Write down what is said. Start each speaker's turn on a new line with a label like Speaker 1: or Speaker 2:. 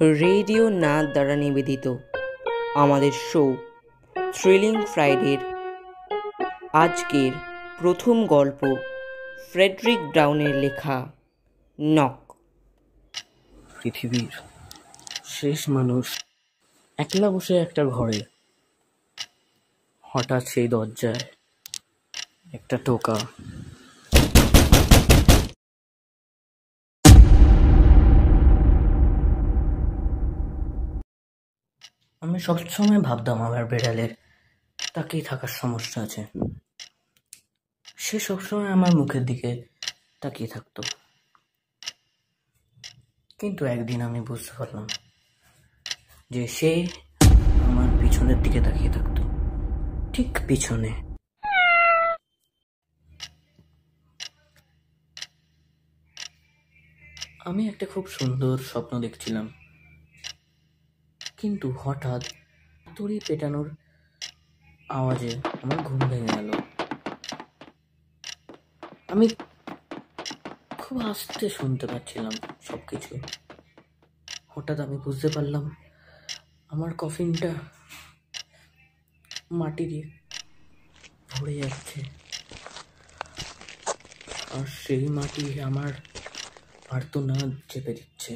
Speaker 1: Radio নাদ দ্বারা নিবেদিত আমাদের শো থ্রিলিং ফ্রাইডের আজকের প্রথম গল্প ফ্রেডরিক ব্রাউনের লেখা নক।
Speaker 2: পৃথিবীর শেষ মানুষ একলা বসে একটা ঘরে, হঠাৎ সেই দরজায় একটা টোকা। আমি সবসময় ভাবতাম আমার বেড়ালের তাকিয়ে থাকার সমস্যা আছে। সে সবসময় আমার মুখের দিকে তাকিয়ে থাকতো, কিন্তু একদিন আমি বুঝতে পারলাম যে সে আমার পিছনের দিকে তাকিয়ে থাকতো, ঠিক পিছনে। আমি একটা খুব সুন্দর স্বপ্ন দেখছিলাম, কিন্তু হঠাৎ হাতুড়ি পেটানোর আওয়াজে আমার ঘুম ভেঙে গেল। আমি খুব আস্তে শুনতে পাচ্ছিলাম সবকিছু। হঠাৎ আমি বুঝতে পারলাম আমার কফিনটা মাটি দিয়ে ভরে যাচ্ছে, আর সেই মাটি আমার আর্তনাদ চেপে দিচ্ছে।